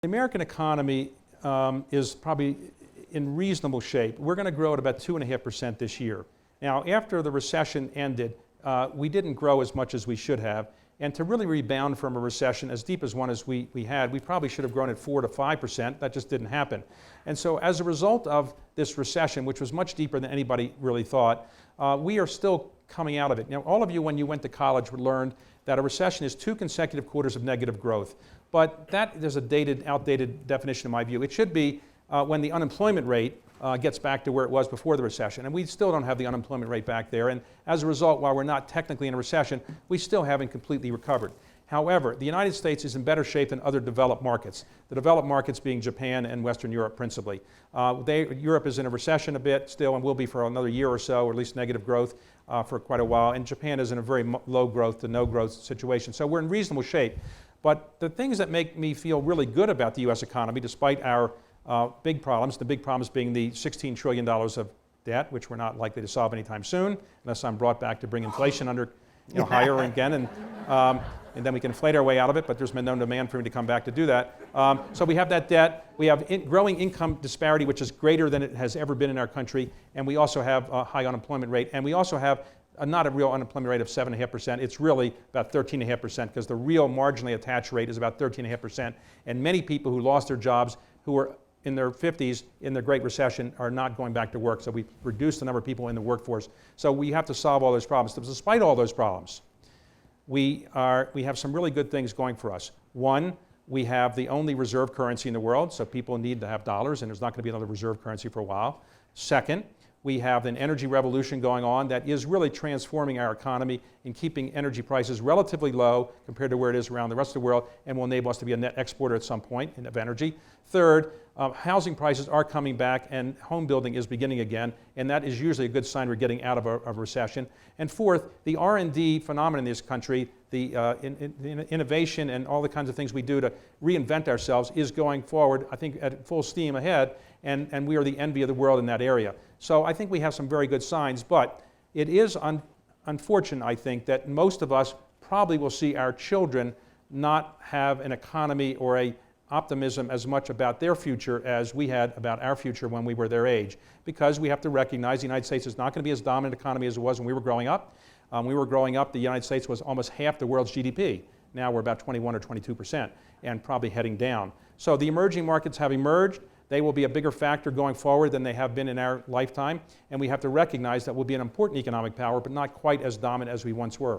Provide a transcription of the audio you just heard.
The American economy is probably in reasonable shape. We're going to grow at about 2.5% this year. Now, after the recession ended, we didn't grow as much as we should have. And to really rebound from a recession as deep as one as we had, we probably should have grown at 4 to 5%. That just didn't happen. And so as a result of this recession, which was much deeper than anybody really thought, we are still coming out of it. Now, all of you, when you went to college, learned that a recession is 2 consecutive quarters of negative growth. But there's a outdated definition in my view. It should be when the unemployment rate gets back to where it was before the recession. And we still don't have the unemployment rate back there. And as a result, while we're not technically in a recession, we still haven't completely recovered. However, the United States is in better shape than other developed markets. The developed markets being Japan and Western Europe principally. Europe is in a recession a bit still and will be for another year or so, or at least negative growth for quite a while. And Japan is in a very low growth to no growth situation. So we're in reasonable shape. But the things that make me feel really good about the U.S. economy, despite our big problems, the big problems being the $16 trillion of debt, which we're not likely to solve anytime soon, unless I'm brought back to bring inflation under, higher again, and then we can inflate our way out of it, but there's been no demand for me to come back to do that. So we have that debt, we have growing income disparity, which is greater than it has ever been in our country, and we also have a high unemployment rate, and we also have not a real unemployment rate of 7.5%. It's really about 13.5% because the real marginally attached rate is about 13.5%. And many people who lost their jobs, who were in their 50s in the Great Recession, are not going back to work. So we've reduced the number of people in the workforce. So we have to solve all those problems. Despite all those problems, we have some really good things going for us. One, we have the only reserve currency in the world, so people need to have dollars, and there's not going to be another reserve currency for a while. Second, we have an energy revolution going on that is really transforming our economy and keeping energy prices relatively low compared to where it is around the rest of the world, and will enable us to be a net exporter at some point of energy. Third, housing prices are coming back and home building is beginning again, and that is usually a good sign we're getting out of a recession. And fourth, the R&D phenomenon in this country, the innovation and all the kinds of things we do to reinvent ourselves is going forward, I think, at full steam ahead, and we are the envy of the world in that area. So I think we have some very good signs, but it is unfortunate, I think, that most of us probably will see our children not have an economy or a optimism as much about their future as we had about our future when we were their age. Because we have to recognize the United States is not going to be as dominant economy as it was when we were growing up. The United States was almost half the world's GDP. Now we're about 21 or 22% and probably heading down. So the emerging markets have emerged. They will be a bigger factor going forward than they have been in our lifetime. And we have to recognize that we'll be an important economic power, but not quite as dominant as we once were.